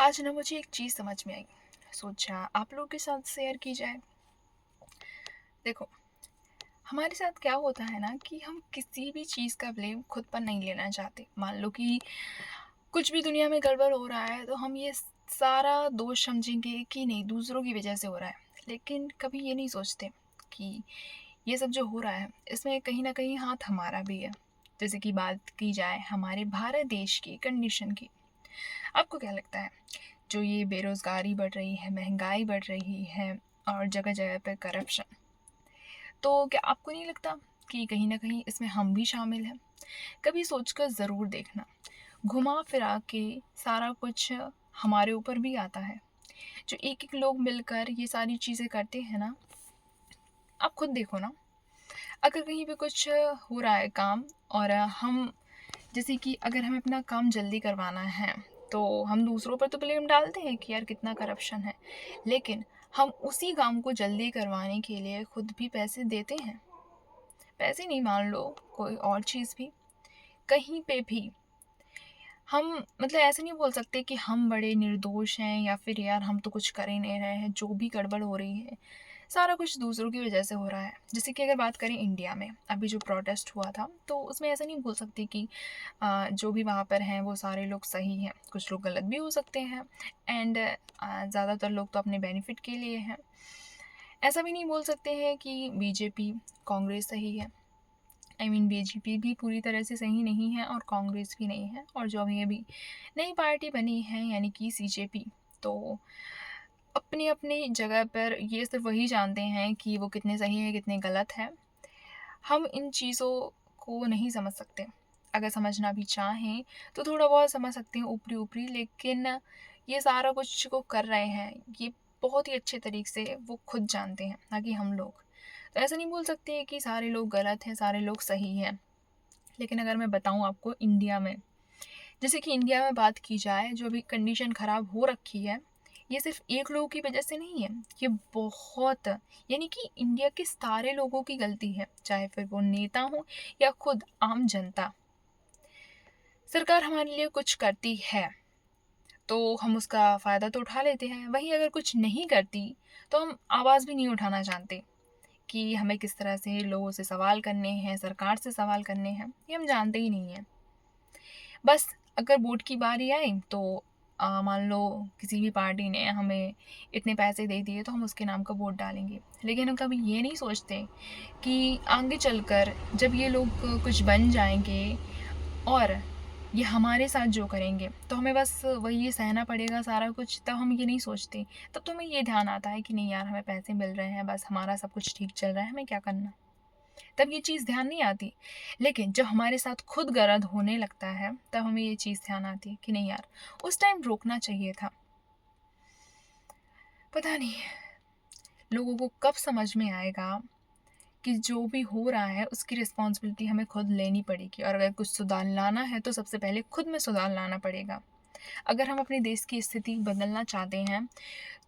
आज ना मुझे एक चीज़ समझ में आई। सोचा आप लोगों के साथ शेयर की जाए। देखो, हमारे साथ क्या होता है ना कि हम किसी भी चीज़ का ब्लेम खुद पर नहीं लेना चाहते। मान लो कि कुछ भी दुनिया में गड़बड़ हो रहा है तो हम ये सारा दोष समझेंगे कि नहीं, दूसरों की वजह से हो रहा है। लेकिन कभी ये नहीं सोचते कि ये सब जो हो रहा है इसमें कहीं न कहीं हाथ हमारा भी है। जैसे कि बात की जाए हमारे भारत देश की कंडीशन की। आपको क्या लगता है, जो ये बेरोज़गारी बढ़ रही है, महँगाई बढ़ रही है और जगह-जगह पे करप्शन, तो क्या आपको नहीं लगता कि कहीं न कहीं इसमें हम भी शामिल हैं? कभी सोचकर ज़रूर देखना, घुमा-फिरा के सारा कुछ हमारे ऊपर भी आता है। जो एक-एक लोग मिलकर ये सारी चीज़ें करते हैं ना, आप खुद देखो ना, अगर कहीं पे कुछ हो रहा है काम और हम जैसे कि अगर हमें अपना काम जल्दी करवाना है, तो हम दूसरों पर तो ब्लेम डालते हैं कि यार कितना करप्शन है। लेकिन हम उसी काम को जल्दी करवाने के लिए खुद भी पैसे देते हैं। पैसे नहीं, मान लो कोई और चीज़ भी, कहीं पे भी हम मतलब ऐसे नहीं बोल सकते कि हम बड़े निर्दोष हैं या फिर यार हम तो कुछ कर ही नहीं रहे हैं, जो भी गड़बड़ हो रही है, सारा कुछ दूसरों की वजह से हो रहा है। जैसे कि अगर बात करें इंडिया में, अभी जो प्रोटेस्ट हुआ था, तो उसमें ऐसा नहीं बोल सकते कि जो भी वहाँ पर हैं वो सारे लोग सही हैं, कुछ लोग गलत भी हो सकते हैं एंड ज़्यादातर लोग तो अपने बेनिफिट के लिए हैं। ऐसा भी नहीं बोल सकते हैं कि बीजेपी, कांग्रेस सही है। आई मीन बीजेपी भी पूरी तरह से सही नहीं है और कांग्रेस भी नहीं है, और जो अभी-अभी नई पार्टी बनी है यानी कि सीजेपी, तो अपनी-अपनी जगह पर ये सिर्फ़ वही जानते हैं कि वो कितने सही हैं, कितने गलत हैं। हम इन चीज़ों को नहीं समझ सकते। अगर समझना भी चाहें तो थोड़ा बहुत समझ सकते हैं ऊपरी-ऊपरी, लेकिन ये सारा कुछ जो कर रहे हैं, ये बहुत ही अच्छे तरीके से वो खुद जानते हैं, ना कि हम लोग। तो ऐसा नहीं बोल सकते कि सारे लोग गलत हैं, सारे लोग सही हैं। लेकिन अगर मैं बताऊँ आपको इंडिया में, जैसे कि इंडिया में बात की जाए, जो अभी कंडीशन ख़राब हो रखी है, ये सिर्फ़ एक लोगों की वजह से नहीं है, ये बहुत, यानी कि इंडिया के सारे लोगों की गलती है, चाहे फिर वो नेता हों या खुद आम जनता। सरकार हमारे लिए कुछ करती है, तो हम उसका फ़ायदा तो उठा लेते हैं, वहीं अगर कुछ नहीं करती, तो हम आवाज़ भी नहीं उठाना जानते कि हमें किस तरह से लोगों से सवाल करने हैं, सरकार से सवाल करने हैं, ये हम जानते ही नहीं हैं। बस अगर वोट की बारी आई तो मान लो किसी भी पार्टी ने हमें इतने पैसे दे दिए तो हम उसके नाम का वोट डालेंगे। लेकिन हम कभी ये नहीं सोचते कि आगे चलकर जब ये लोग कुछ बन जाएँगे और ये हमारे साथ जो करेंगे, तो हमें बस वही सहना पड़ेगा सारा कुछ, तब हम ये नहीं सोचते। तब तो हमें ये ध्यान आता है कि नहीं यार, हमें पैसे मिल रहे हैं, बस हमारा सब कुछ ठीक चल रहा है, हमें क्या करना? तब ये चीज़ ध्यान नहीं आती। लेकिन जब हमारे साथ खुद गलत होने लगता है, तब हमें ये चीज़ ध्यान आती है कि नहीं यार, उस टाइम रोकना चाहिए था। पता नहीं लोगों को कब समझ में आएगा कि जो भी हो रहा है उसकी रिस्पॉन्सिबिलिटी हमें खुद लेनी पड़ेगी, और अगर कुछ सुधार लाना है तो सबसे पहले खुद में सुधार लाना पड़ेगा। अगर हम अपने देश की स्थिति बदलना चाहते हैं,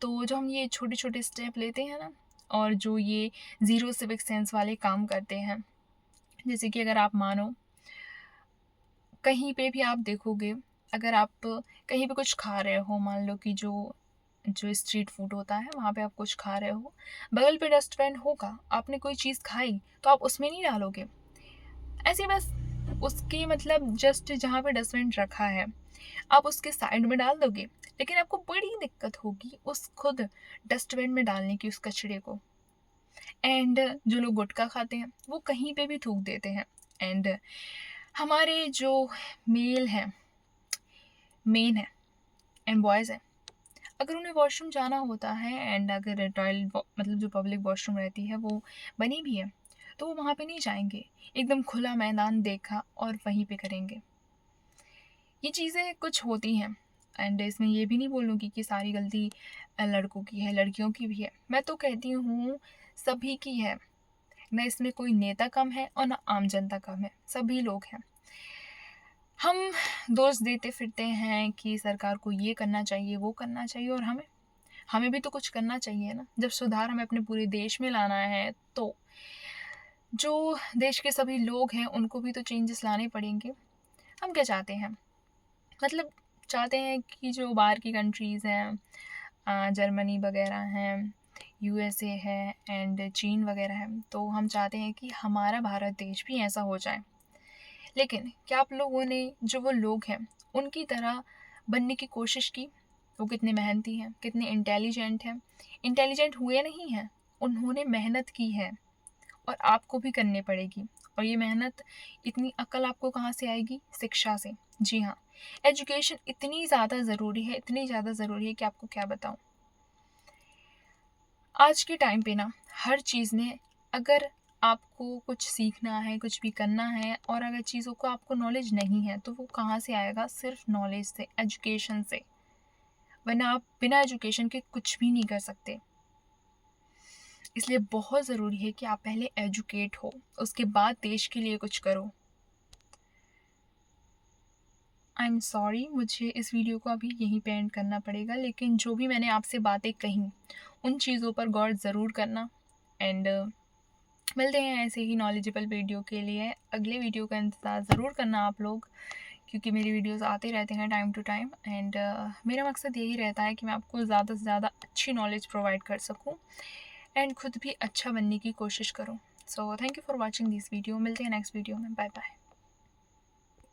तो जो हम ये छोटे-छोटे स्टेप लेते हैं ना, और जो ये ज़ीरो सिविक सेंस वाले काम करते हैं, जैसे कि अगर आप मानो कहीं पे भी आप देखोगे, अगर आप कहीं पे कुछ खा रहे हो, मान लो कि जो जो स्ट्रीट फूड होता है, वहाँ पे आप कुछ खा रहे हो, बगल पे डस्टबिन होगा, आपने कोई चीज़ खाई, तो आप उसमें नहीं डालोगे। ऐसे ही बस उसके मतलब जस्ट जहाँ पे डस्टबिन रखा है, आप उसके साइड में डाल दोगे। लेकिन आपको बड़ी दिक्कत होगी उस खुद डस्टबिन में डालने की उस कचरे को। एंड जो लोग गुटखा खाते हैं, वो कहीं पे भी थूक देते हैं। एंड हमारे जो मेल हैं, मेन है एंड बॉयज़ हैं, अगर उन्हें वॉशरूम जाना होता है एंड अगर टॉयलेट मतलब जो पब्लिक वॉशरूम रहती है वो बनी भी है, तो वो वहाँ पे नहीं जाएँगे। एकदम खुला मैदान देखा और वहीं पे करेंगे। ये चीज़ें कुछ होती हैं एंड इसमें ये भी नहीं बोलूँगी कि सारी गलती लड़कों की है, लड़कियों की भी है। मैं तो कहती हूँ सभी की है। ना इसमें कोई नेता कम है और ना आम जनता कम है, सभी लोग हैं। हम दोष देते फिरते हैं कि सरकार को ये करना चाहिए, वो करना चाहिए, और हमें हमें भी तो कुछ करना चाहिए ना। जब सुधार हमें अपने पूरे देश में लाना है, तो जो देश के सभी लोग हैं उनको भी तो चेंजेस लाने पड़ेंगे। हम क्या चाहते हैं? मतलब चाहते हैं कि जो बाहर की कंट्रीज़ हैं, जर्मनी वगैरह हैं, यूएसए है एंड चीन वगैरह है, तो हम चाहते हैं कि हमारा भारत देश भी ऐसा हो जाए। लेकिन क्या आप लोगों ने, जो वो लोग हैं, उनकी तरह बनने की कोशिश की? वो कितने मेहनती हैं, कितने इंटेलिजेंट हैं। इंटेलिजेंट हुए नहीं हैं, उन्होंने मेहनत की है और आपको भी करनी पड़ेगी। और ये मेहनत, इतनी अक्ल आपको कहाँ से आएगी? शिक्षा से। जी हाँ, एजुकेशन इतनी ज़्यादा ज़रूरी है, इतनी ज़्यादा ज़रूरी है कि आपको क्या बताऊँ। आज के टाइम पे ना हर चीज़ में, अगर आपको कुछ सीखना है, कुछ भी करना है और अगर चीज़ों को आपको नॉलेज नहीं है, तो वो कहाँ से आएगा? सिर्फ नॉलेज से, एजुकेशन से। वरना आप बिना एजुकेशन के कुछ भी नहीं कर सकते। इसलिए बहुत ज़रूरी है कि आप पहले एजुकेट हो, उसके बाद देश के लिए कुछ करो। आई एम सॉरी, मुझे इस वीडियो को अभी यहीं पे एंड करना पड़ेगा, लेकिन जो भी मैंने आपसे बातें कहीं, उन चीज़ों पर गौर ज़रूर करना। एंड मिलते हैं ऐसे ही नॉलेजेबल वीडियो के लिए। अगले वीडियो का इंतज़ार ज़रूर करना आप लोग, क्योंकि मेरी वीडियोस आते रहते हैं टाइम टू टाइम। एंड मेरा मकसद यही रहता है कि मैं आपको ज़्यादा से ज़्यादा अच्छी नॉलेज प्रोवाइड कर सकूं एंड खुद भी अच्छा बनने की कोशिश करूं। So thank you for watching this video. मिलते हैं नेक्स्ट वीडियो में। Bye bye.